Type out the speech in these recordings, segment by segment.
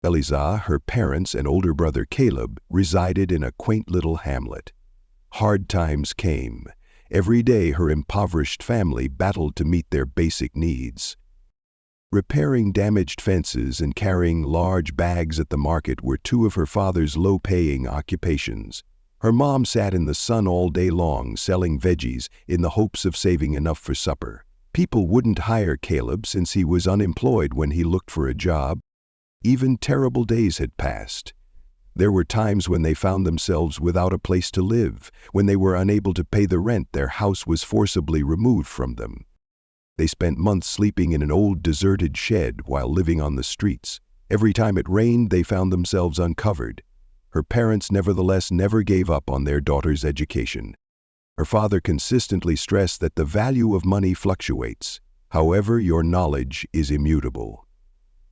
Eliza, her parents, and older brother Caleb resided in a quaint little hamlet. Hard times came. Every day her impoverished family battled to meet their basic needs. Repairing damaged fences and carrying large bags at the market were two of her father's low-paying occupations. Her mom sat in the sun all day long selling veggies in the hopes of saving enough for supper. People wouldn't hire Caleb since he was unemployed when he looked for a job. Even terrible days had passed. There were times when they found themselves without a place to live. When they were unable to pay the rent, their house was forcibly removed from them. They spent months sleeping in an old deserted shed while living on the streets. Every time it rained, they found themselves uncovered. Her parents, nevertheless, never gave up on their daughter's education. Her father consistently stressed that the value of money fluctuates. However, your knowledge is immutable.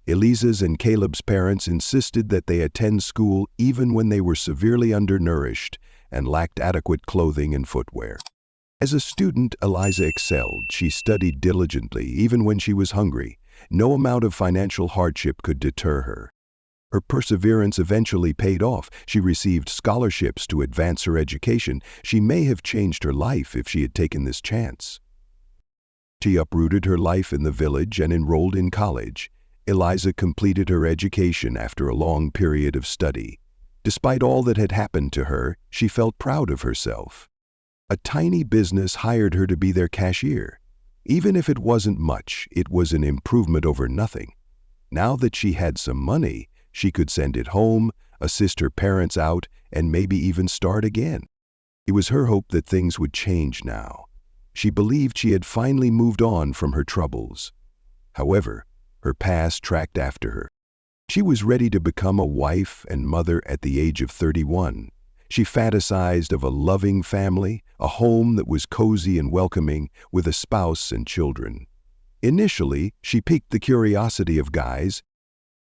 Eliza's and Caleb's parents insisted that they attend school even when they were severely undernourished and lacked adequate clothing and footwear. As a student, Eliza excelled. She studied diligently, even when she was hungry. No amount of financial hardship could deter her. Her perseverance eventually paid off. She received scholarships to advance her education. She may have changed her life if she had taken this chance. She uprooted her life in the village and enrolled in college. Eliza completed her education after a long period of study. Despite all that had happened to her, she felt proud of herself. A tiny business hired her to be their cashier. Even if it wasn't much, it was an improvement over nothing. Now that she had some money, she could send it home, assist her parents out, and maybe even start again. It was her hope that things would change now. She believed she had finally moved on from her troubles. However, her past tracked after her. She was ready to become a wife and mother at the age of 31. She fantasized of a loving family, a home that was cozy and welcoming, with a spouse and children. Initially, she piqued the curiosity of guys.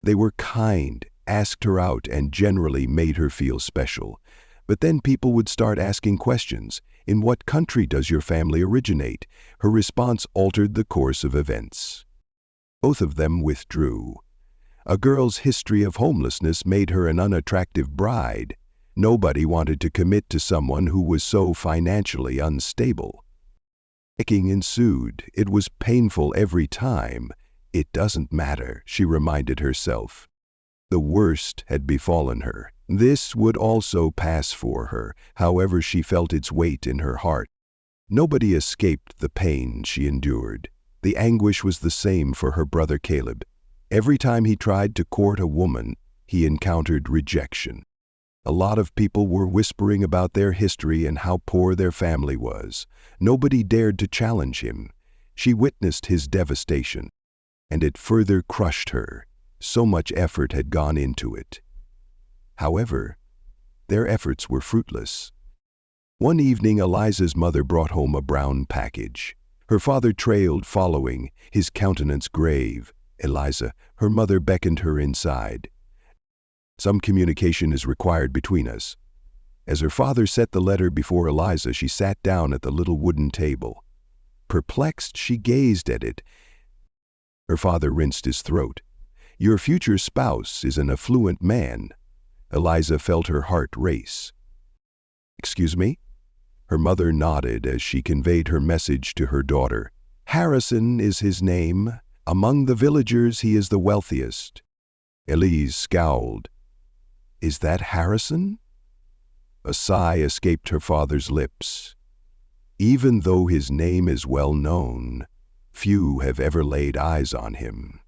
They were kind, asked her out, and generally made her feel special. But then people would start asking questions. In what country does your family originate? Her response altered the course of events. Both of them withdrew. A girl's history of homelessness made her an unattractive bride. Nobody wanted to commit to someone who was so financially unstable. Picking ensued. It was painful every time. It doesn't matter, she reminded herself. The worst had befallen her. This would also pass for her, however she felt its weight in her heart. Nobody escaped the pain she endured. The anguish was the same for her brother Caleb. Every time he tried to court a woman, he encountered rejection. A lot of people were whispering about their history and how poor their family was. Nobody dared to challenge him. She witnessed his devastation, and it further crushed her. So much effort had gone into it. However, their efforts were fruitless. One evening, Eliza's mother brought home a brown package. Her father trailed following, his countenance grave. Eliza, her mother beckoned her inside. Some communication is required between us. As her father set the letter before Eliza, she sat down at the little wooden table. Perplexed, she gazed at it. Her father rinsed his throat. Your future spouse is an affluent man. Eliza felt her heart race. Excuse me? Her mother nodded as she conveyed her message to her daughter. Harrison is his name. Among the villagers, he is the wealthiest. Elise scowled. Is that Harrison? A sigh escaped her father's lips. Even though his name is well known, few have ever laid eyes on him.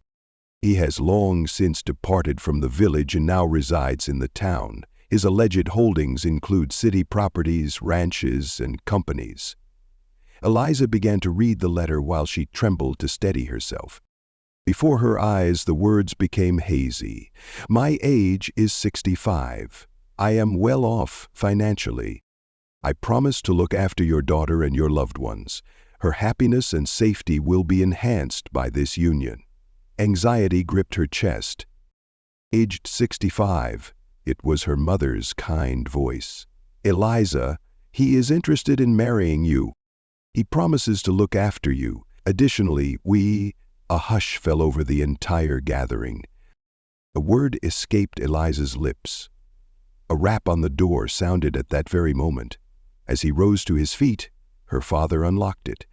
He has long since departed from the village and now resides in the town. His alleged holdings include city properties, ranches, and companies. Eliza began to read the letter while she trembled to steady herself. Before her eyes, the words became hazy. My age is 65. I am well off financially. I promise to look after your daughter and your loved ones. Her happiness and safety will be enhanced by this union. Anxiety gripped her chest. Aged 65. It was her mother's kind voice. Eliza, he is interested in marrying you. He promises to look after you. Additionally, A hush fell over the entire gathering. A word escaped Eliza's lips. A rap on the door sounded at that very moment. As he rose to his feet, her father unlocked it.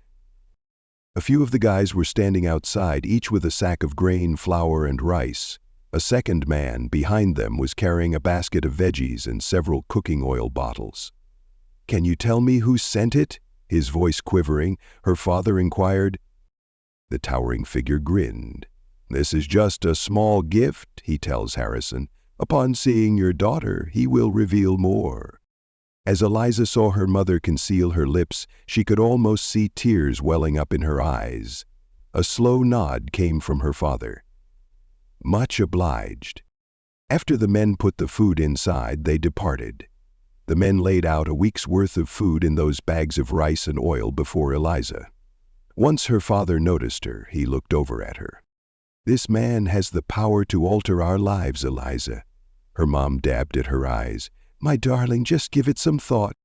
A few of the guys were standing outside, each with a sack of grain, flour, and rice. A second man behind them was carrying a basket of veggies and several cooking oil bottles. "Can you tell me who sent it?" His voice quivering, her father inquired. The towering figure grinned. "This is just a small gift," he tells Harrison. "Upon seeing your daughter, he will reveal more." As Eliza saw her mother conceal her lips, she could almost see tears welling up in her eyes. A slow nod came from her father. "Much obliged." After the men put the food inside, they departed. The men laid out a week's worth of food in those bags of rice and oil before Eliza. Once her father noticed her, he looked over at her. "This man has the power to alter our lives, Eliza." Her mom dabbed at her eyes. "My darling, just give it some thought."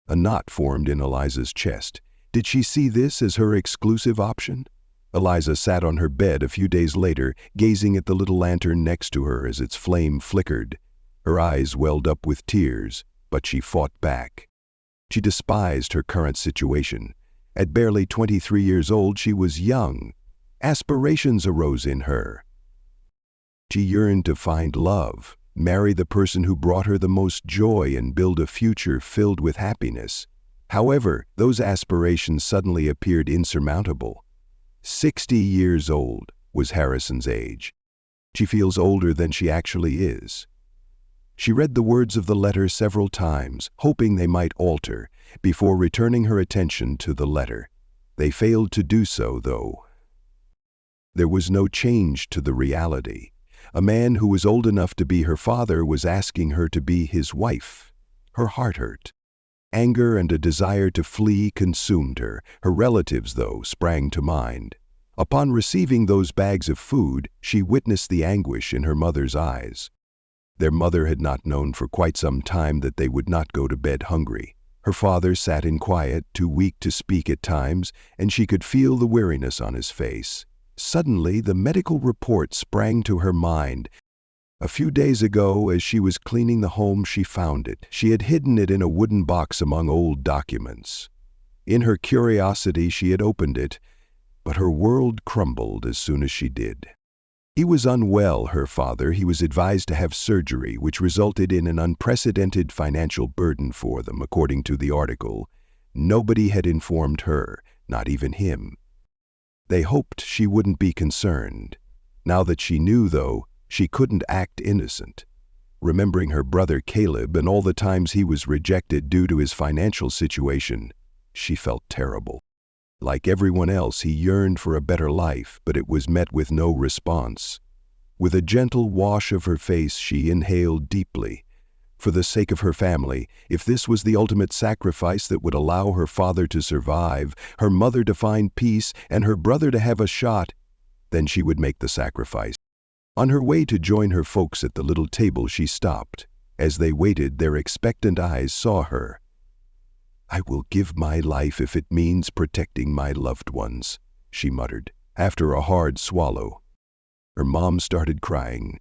A knot formed in Eliza's chest. Did she see this as her exclusive option? Eliza sat on her bed a few days later, gazing at the little lantern next to her as its flame flickered. Her eyes welled up with tears, but she fought back. She despised her current situation. At barely 23 years old, she was young. Aspirations arose in her. She yearned to find love, marry the person who brought her the most joy, and build a future filled with happiness. However, those aspirations suddenly appeared insurmountable. 60 years old was Harrison's age. She feels older than she actually is. She read the words of the letter several times, hoping they might alter, before returning her attention to the letter. They failed to do so, though. There was no change to the reality. A man who was old enough to be her father was asking her to be his wife. Her heart hurt. Anger and a desire to flee consumed her. Her relatives, though, sprang to mind. Upon receiving those bags of food, she witnessed the anguish in her mother's eyes. Their mother had not known for quite some time that they would not go to bed hungry. Her father sat in quiet, too weak to speak at times, and she could feel the weariness on his face. Suddenly, the medical report sprang to her mind. A few days ago, as she was cleaning the home, she found it. She had hidden it in a wooden box among old documents. In her curiosity, she had opened it, but her world crumbled as soon as she did. He was unwell, her father. He was advised to have surgery, which resulted in an unprecedented financial burden for them, according to the article. Nobody had informed her, not even him. They hoped she wouldn't be concerned. Now that she knew, though, she couldn't act innocent. Remembering her brother Caleb and all the times he was rejected due to his financial situation, she felt terrible. Like everyone else, he yearned for a better life, but it was met with no response. With a gentle wash of her face, she inhaled deeply. For the sake of her family, if this was the ultimate sacrifice that would allow her father to survive, her mother to find peace, and her brother to have a shot, then she would make the sacrifice. On her way to join her folks at the little table, she stopped. As they waited, their expectant eyes saw her. "I will give my life if it means protecting my loved ones," she muttered, after a hard swallow. Her mom started crying.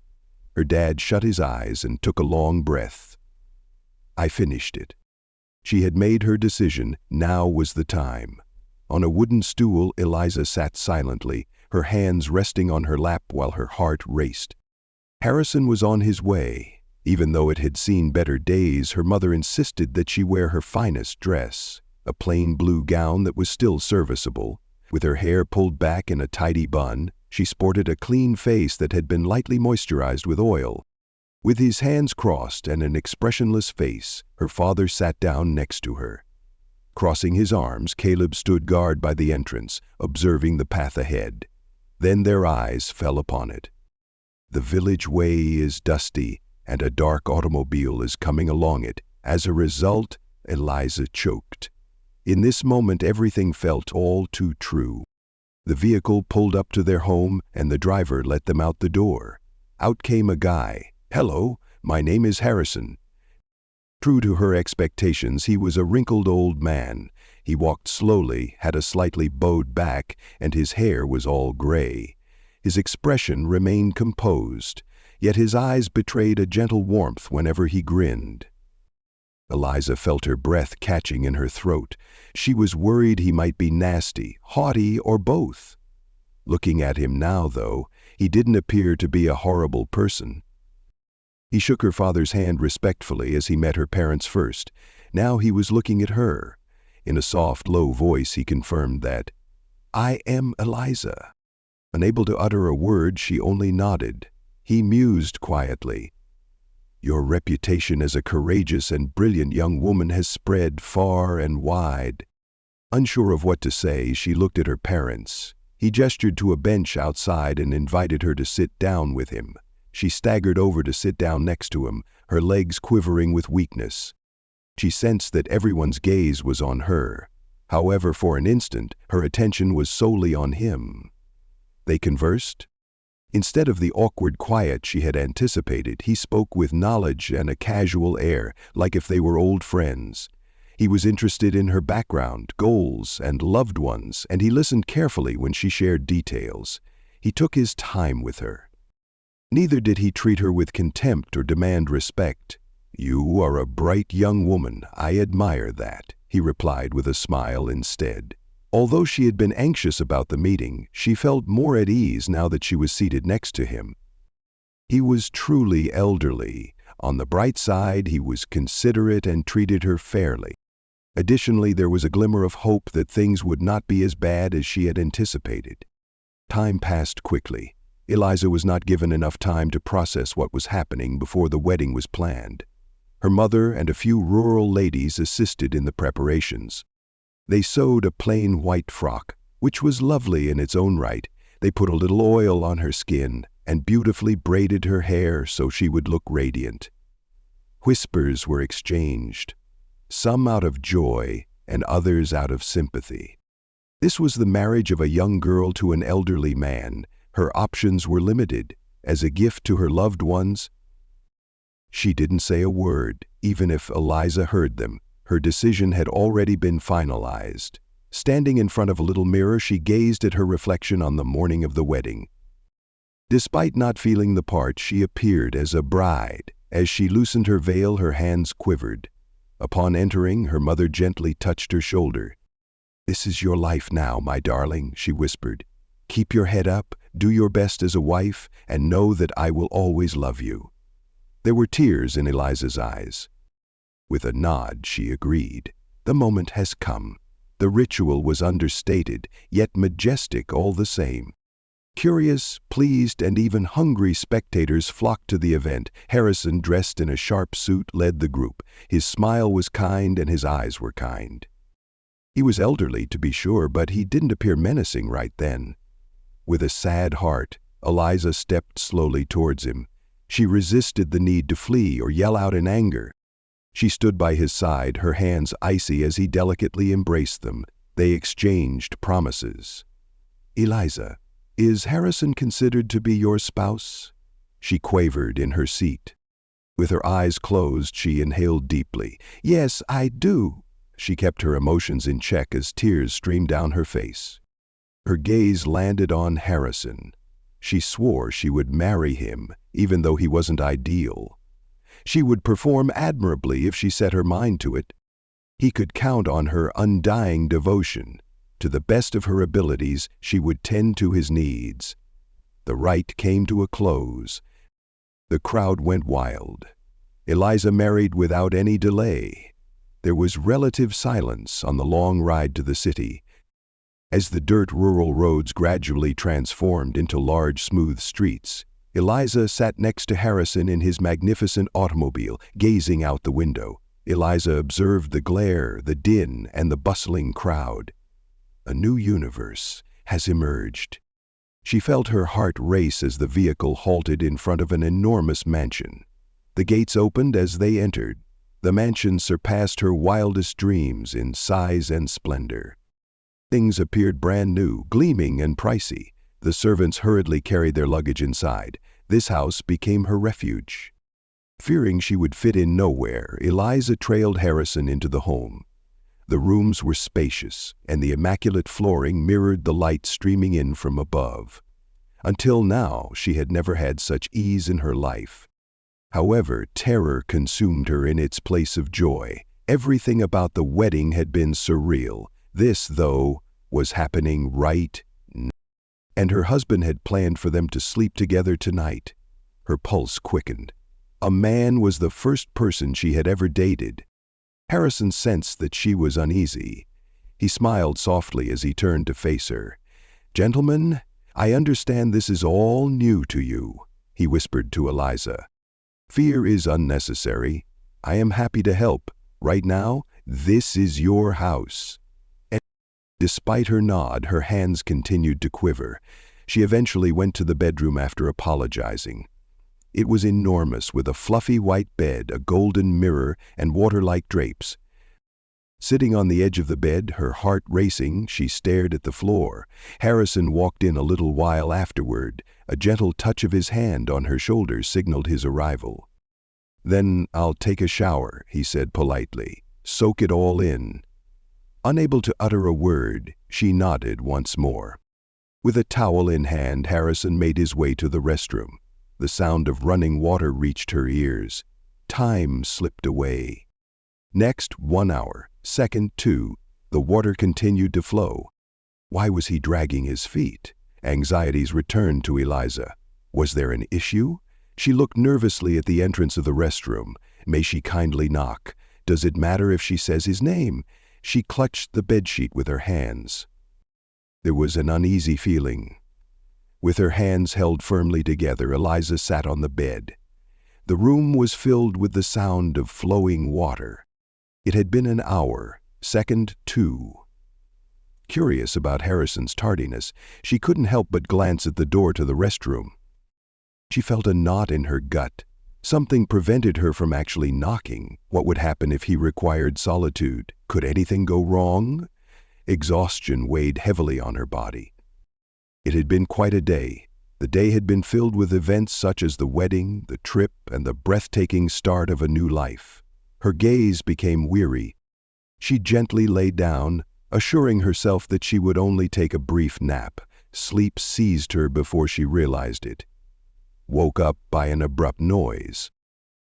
Her dad shut his eyes and took a long breath. "I finished it." She had made her decision. Now was the time. On a wooden stool, Eliza sat silently, her hands resting on her lap while her heart raced. Harrison was on his way. Even though it had seen better days, her mother insisted that she wear her finest dress, a plain blue gown that was still serviceable. With her hair pulled back in a tidy bun, she sported a clean face that had been lightly moisturized with oil. With his hands crossed and an expressionless face, her father sat down next to her. Crossing his arms, Caleb stood guard by the entrance, observing the path ahead. Then their eyes fell upon it. The village way is dusty, and a dark automobile is coming along it. As a result, Eliza choked. In this moment, everything felt all too true. The vehicle pulled up to their home, and the driver let them out the door. Out came a guy. "Hello, my name is Harrison." True to her expectations, he was a wrinkled old man. He walked slowly, had a slightly bowed back, and his hair was all gray. His expression remained composed. yet his eyes betrayed a gentle warmth whenever he grinned. Eliza felt her breath catching in her throat. She was worried he might be nasty, haughty, or both. Looking at him now, though, he didn't appear to be a horrible person. He shook her father's hand respectfully as he met her parents first. Now he was looking at her. In a soft, low voice he confirmed that, "I am Eliza." Unable to utter a word, she only nodded. He mused quietly. "Your reputation as a courageous and brilliant young woman has spread far and wide." Unsure of what to say, she looked at her parents. He gestured to a bench outside and invited her to sit down with him. She staggered over to sit down next to him, her legs quivering with weakness. She sensed that everyone's gaze was on her. However, for an instant, her attention was solely on him. They conversed. Instead of the awkward quiet she had anticipated, he spoke with knowledge and a casual air, like if they were old friends. He was interested in her background, goals, and loved ones, and he listened carefully when she shared details. He took his time with her. Neither did he treat her with contempt or demand respect. "You are a bright young woman. I admire that," he replied with a smile instead. Although she had been anxious about the meeting, she felt more at ease now that she was seated next to him. He was truly elderly. On the bright side, he was considerate and treated her fairly. Additionally, there was a glimmer of hope that things would not be as bad as she had anticipated. Time passed quickly. Eliza was not given enough time to process what was happening before the wedding was planned. Her mother and a few rural ladies assisted in the preparations. They sewed a plain white frock, which was lovely in its own right. They put a little oil on her skin and beautifully braided her hair so she would look radiant. Whispers were exchanged, some out of joy and others out of sympathy. This was the marriage of a young girl to an elderly man. Her options were limited. As a gift to her loved ones, she didn't say a word, even if Eliza heard them. Her decision had already been finalized. Standing in front of a little mirror, she gazed at her reflection on the morning of the wedding. Despite not feeling the part, she appeared as a bride. As she loosened her veil, her hands quivered. Upon entering, her mother gently touched her shoulder. "This is your life now, my darling," she whispered. "Keep your head up, do your best as a wife, and know that I will always love you." There were tears in Eliza's eyes. With a nod, she agreed. The moment has come. The ritual was understated, yet majestic all the same. Curious, pleased, and even hungry spectators flocked to the event. Harrison, dressed in a sharp suit, led the group. His smile was kind and his eyes were kind. He was elderly, to be sure, but he didn't appear menacing right then. With a sad heart, Eliza stepped slowly towards him. She resisted the need to flee or yell out in anger. She stood by his side, her hands icy as he delicately embraced them. They exchanged promises. "Eliza, is Harrison considered to be your spouse?" She quavered in her seat. With her eyes closed, she inhaled deeply. "Yes, I do." She kept her emotions in check as tears streamed down her face. Her gaze landed on Harrison. She swore she would marry him, even though he wasn't ideal. She would perform admirably if she set her mind to it. He could count on her undying devotion. To the best of her abilities, she would tend to his needs. The rite came to a close. The crowd went wild. Eliza married without any delay. There was relative silence on the long ride to the city. As the dirt rural roads gradually transformed into large, smooth streets, Eliza sat next to Harrison in his magnificent automobile, gazing out the window. Eliza observed the glare, the din, and the bustling crowd. A new universe has emerged. She felt her heart race as the vehicle halted in front of an enormous mansion. The gates opened as they entered. The mansion surpassed her wildest dreams in size and splendor. Things appeared brand new, gleaming and pricey. The servants hurriedly carried their luggage inside. This house became her refuge. Fearing she would fit in nowhere, Eliza trailed Harrison into the home. The rooms were spacious, and the immaculate flooring mirrored the light streaming in from above. Until now, she had never had such ease in her life. However, terror consumed her in its place of joy. Everything about the wedding had been surreal. This, though, was happening right now. And her husband had planned for them to sleep together tonight. Her pulse quickened. A man was the first person she had ever dated. Harrison sensed that she was uneasy. He smiled softly as he turned to face her. "Gentlemen, I understand this is all new to you," he whispered to Eliza. "Fear is unnecessary. I am happy to help. Right now, this is your house." And despite her nod, her hands continued to quiver. She eventually went to the bedroom after apologizing. It was enormous, with a fluffy white bed, a golden mirror, and water-like drapes. Sitting on the edge of the bed, her heart racing, she stared at the floor. Harrison walked in a little while afterward. A gentle touch of his hand on her shoulder signaled his arrival. "Then I'll take a shower," he said politely. "Soak it all in." Unable to utter a word, she nodded once more. With a towel in hand, Harrison made his way to the restroom. The sound of running water reached her ears. Time slipped away. Next, 1 hour, second, 2, the water continued to flow. Why was he dragging his feet? Anxieties returned to Eliza. Was there an issue? She looked nervously at the entrance of the restroom. May she kindly knock? Does it matter if she says his name? She clutched the bedsheet with her hands. There was an uneasy feeling. With her hands held firmly together, Eliza sat on the bed. The room was filled with the sound of flowing water. It had been an hour, second, 2. Curious about Harrison's tardiness, she couldn't help but glance at the door to the restroom. She felt a knot in her gut. Something prevented her from actually knocking. What would happen if he required solitude? Could anything go wrong? Exhaustion weighed heavily on her body. It had been quite a day. The day had been filled with events such as the wedding, the trip, and the breathtaking start of a new life. Her gaze became weary. She gently lay down, assuring herself that she would only take a brief nap. Sleep seized her before she realized it. Woke up by an abrupt noise.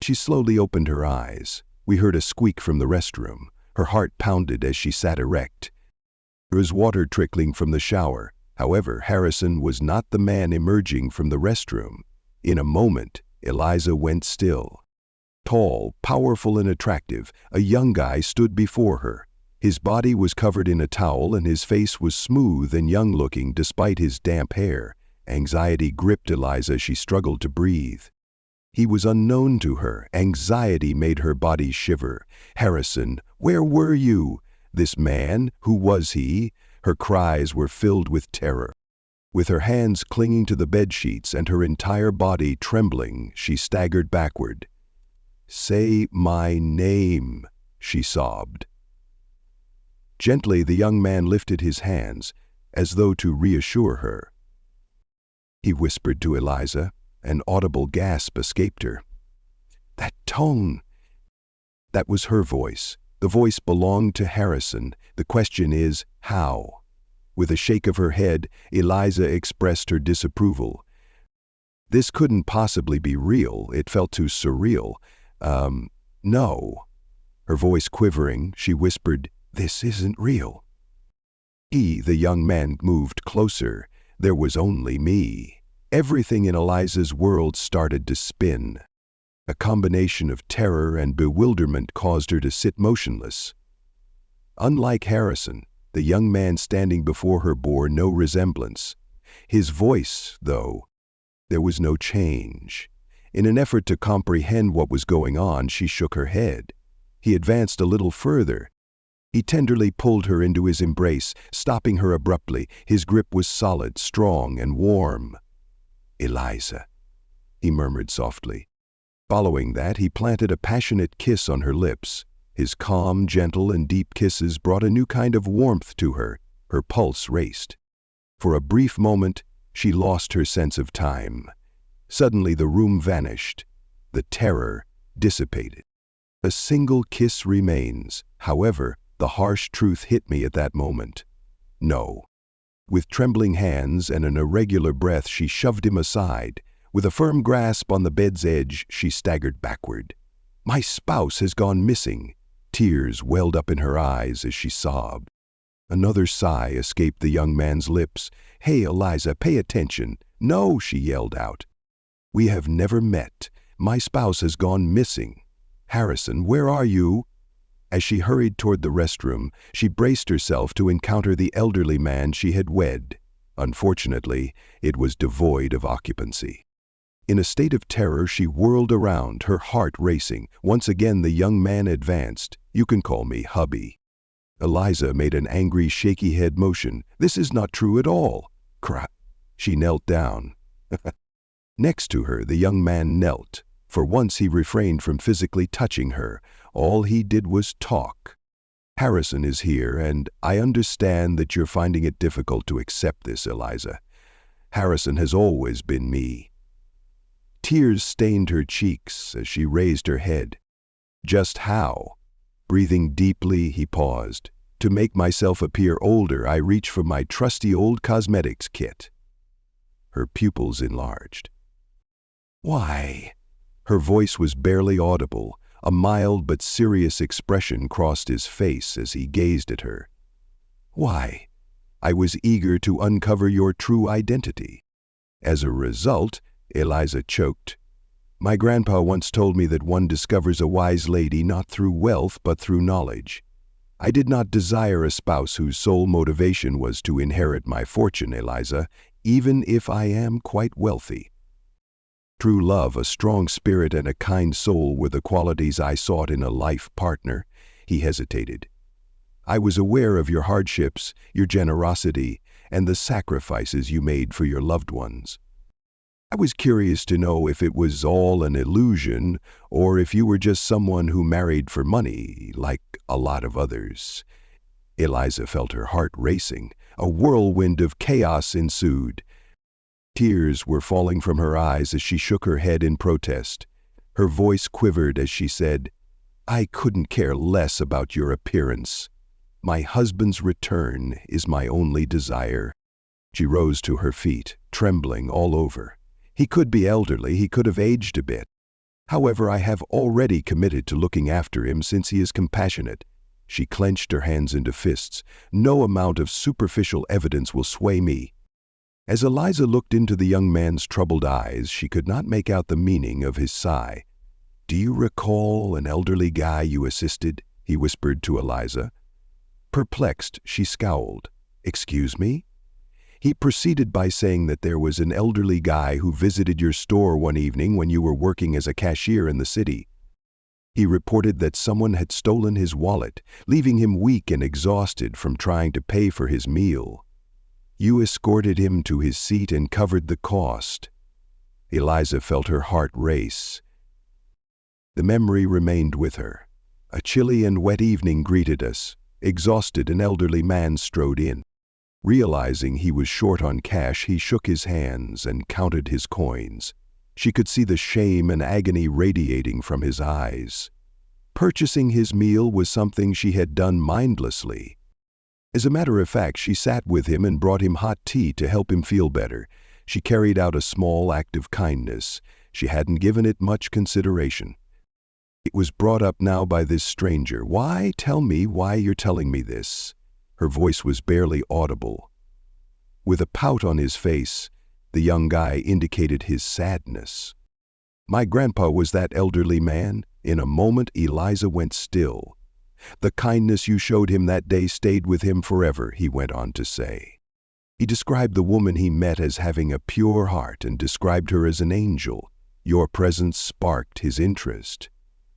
She slowly opened her eyes. We heard a squeak from the restroom. Her heart pounded as she sat erect. There was water trickling from the shower. However, Harrison was not the man emerging from the restroom. In a moment, Eliza went still. Tall, powerful, and attractive, a young guy stood before her. His body was covered in a towel and his face was smooth and young-looking despite his damp hair. Anxiety gripped Eliza as she struggled to breathe. He was unknown to her. Anxiety made her body shiver. "Harrison, where were you? This man, who was he?" Her cries were filled with terror. With her hands clinging to the bedsheets and her entire body trembling, she staggered backward. "Say my name," she sobbed. Gently, the young man lifted his hands, as though to reassure her. He whispered to Eliza. An audible gasp escaped her. "That tone!" That was her voice. The voice belonged to Harrison. The question is, how? With a shake of her head, Eliza expressed her disapproval. This couldn't possibly be real. It felt too surreal. No. Her voice quivering, she whispered, "This isn't real." The young man, moved closer. There was only me. Everything in Eliza's world started to spin. A combination of terror and bewilderment caused her to sit motionless. Unlike Harrison, the young man standing before her bore no resemblance. His voice, though, there was no change. In an effort to comprehend what was going on, she shook her head. He advanced a little further. He tenderly pulled her into his embrace, stopping her abruptly. His grip was solid, strong, and warm. "Eliza," he murmured softly. Following that, he planted a passionate kiss on her lips. His calm, gentle, and deep kisses brought a new kind of warmth to her. Her pulse raced. For a brief moment, she lost her sense of time. Suddenly, the room vanished. The terror dissipated. A single kiss remains. However, the harsh truth hit me at that moment. No. With trembling hands and an irregular breath, she shoved him aside. With a firm grasp on the bed's edge, she staggered backward. "My spouse has gone missing." Tears welled up in her eyes as she sobbed. Another sigh escaped the young man's lips. "Hey, Eliza, pay attention." "No," she yelled out. "We have never met. My spouse has gone missing. Harrison, where are you?" As she hurried toward the restroom, she braced herself to encounter the elderly man she had wed. Unfortunately, it was devoid of occupancy. In a state of terror, she whirled around, her heart racing. Once again the young man advanced. "You can call me hubby." Eliza made an angry, shaky head motion. "This is not true at all." Crap. She knelt down. Next to her, the young man knelt. For once he refrained from physically touching her. All he did was talk. "Harrison is here, and I understand that you're finding it difficult to accept this, Eliza. Harrison has always been me." Tears stained her cheeks as she raised her head. "Just how?" Breathing deeply, he paused. "To make myself appear older, I reach for my trusty old cosmetics kit." Her pupils enlarged. "Why?" Her voice was barely audible. A mild but serious expression crossed his face as he gazed at her. "Why? I was eager to uncover your true identity. As a result," Eliza choked, "my grandpa once told me that one discovers a wise lady not through wealth but through knowledge. I did not desire a spouse whose sole motivation was to inherit my fortune, Eliza, even if I am quite wealthy. True love, a strong spirit, and a kind soul were the qualities I sought in a life partner." He hesitated. "I was aware of your hardships, your generosity, and the sacrifices you made for your loved ones. I was curious to know if it was all an illusion, or if you were just someone who married for money, like a lot of others." Eliza felt her heart racing. A whirlwind of chaos ensued. Tears were falling from her eyes as she shook her head in protest. Her voice quivered as she said, "I couldn't care less about your appearance. My husband's return is my only desire." She rose to her feet, trembling all over. "He could be elderly, he could have aged a bit. However, I have already committed to looking after him since he is compassionate." She clenched her hands into fists. "No amount of superficial evidence will sway me." As Eliza looked into the young man's troubled eyes, she could not make out the meaning of his sigh. "Do you recall an elderly guy you assisted?" he whispered to Eliza. Perplexed, she scowled. "Excuse me?" He proceeded by saying that there was an elderly guy who visited your store one evening when you were working as a cashier in the city. He reported that someone had stolen his wallet, leaving him weak and exhausted from trying to pay for his meal. You escorted him to his seat and covered the cost." Eliza felt her heart race. The memory remained with her. A chilly and wet evening greeted us. Exhausted, an elderly man strode in. Realizing he was short on cash, he shook his hands and counted his coins. She could see the shame and agony radiating from his eyes. Purchasing his meal was something she had done mindlessly. As a matter of fact, she sat with him and brought him hot tea to help him feel better. She carried out a small act of kindness. She hadn't given it much consideration. It was brought up now by this stranger. "Why? Tell me why you're telling me this." Her voice was barely audible. With a pout on his face, the young guy indicated his sadness. "My grandpa was that elderly man." In a moment, Eliza went still. "The kindness you showed him that day stayed with him forever," he went on to say. He described the woman he met as having a pure heart and described her as an angel. Your presence sparked his interest.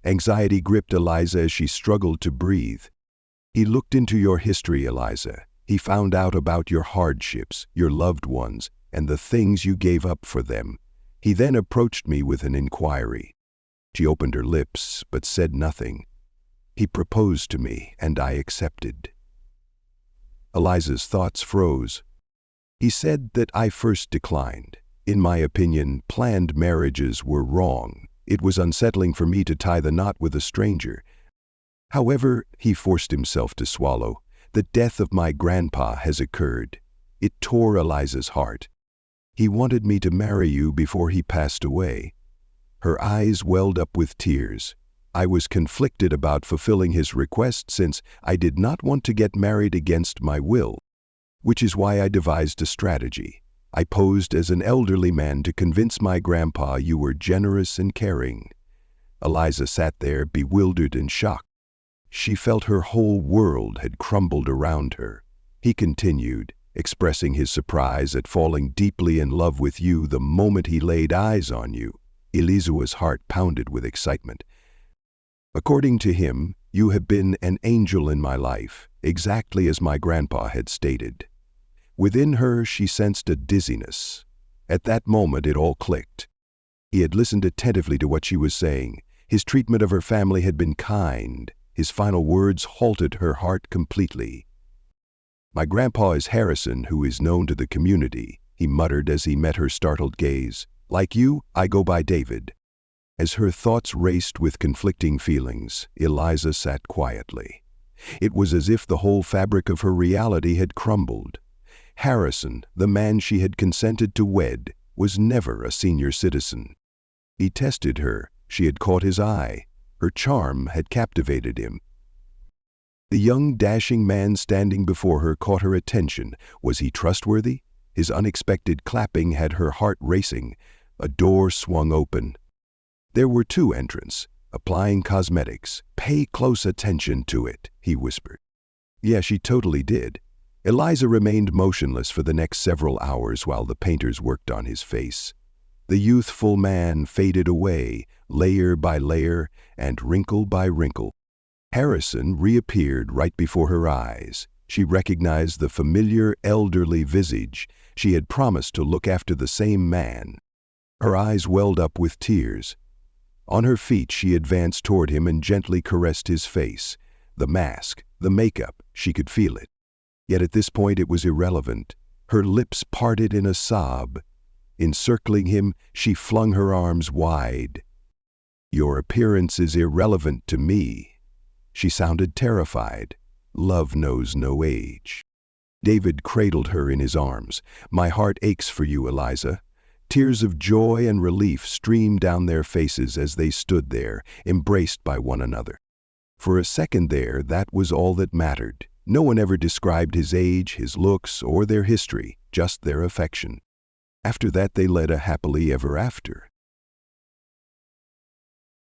Anxiety gripped Eliza as she struggled to breathe. "He looked into your history, Eliza. He found out about your hardships, your loved ones, and the things you gave up for them. He then approached me with an inquiry." She opened her lips, but said nothing. "He proposed to me, and I accepted." Eliza's thoughts froze. "He said that I first declined. In my opinion, planned marriages were wrong. It was unsettling for me to tie the knot with a stranger. However," he forced himself to swallow, "the death of my grandpa has occurred. It tore Eliza's heart. "He wanted me to marry you before he passed away." Her eyes welled up with tears. "I was conflicted about fulfilling his request since I did not want to get married against my will, which is why I devised a strategy. I posed as an elderly man to convince my grandpa you were generous and caring." Eliza sat there, bewildered and shocked. She felt her whole world had crumbled around her. He continued, expressing his surprise at falling deeply in love with you the moment he laid eyes on you. Eliza's heart pounded with excitement. "According to him, you have been an angel in my life, exactly as my grandpa had stated." Within her, she sensed a dizziness. At that moment, it all clicked. He had listened attentively to what she was saying. His treatment of her family had been kind. His final words halted her heart completely. "My grandpa is Harrison, who is known to the community," he muttered as he met her startled gaze. "Like you, I go by David." As her thoughts raced with conflicting feelings, Eliza sat quietly. It was as if the whole fabric of her reality had crumbled. Harrison, the man she had consented to wed, was never a senior citizen. He tested her. She had caught his eye. Her charm had captivated him. The young, dashing man standing before her caught her attention. Was he trustworthy? His unexpected clapping had her heart racing. A door swung open. There were two entrants, applying cosmetics. "Pay close attention to it," he whispered. Yeah, she totally did. Eliza remained motionless for the next several hours while the painters worked on his face. The youthful man faded away, layer by layer and wrinkle by wrinkle. Harrison reappeared right before her eyes. She recognized the familiar elderly visage. She had promised to look after the same man. Her eyes welled up with tears. On her feet, she advanced toward him and gently caressed his face. The mask, the makeup, she could feel it. Yet at this point it was irrelevant. Her lips parted in a sob. Encircling him, she flung her arms wide. "Your appearance is irrelevant to me." She sounded terrified. Love knows no age. David cradled her in his arms. "My heart aches for you, Eliza." Tears of joy and relief streamed down their faces as they stood there, embraced by one another. For a second there, that was all that mattered. No one ever described his age, his looks, or their history, just their affection. After that, they led a happily ever after.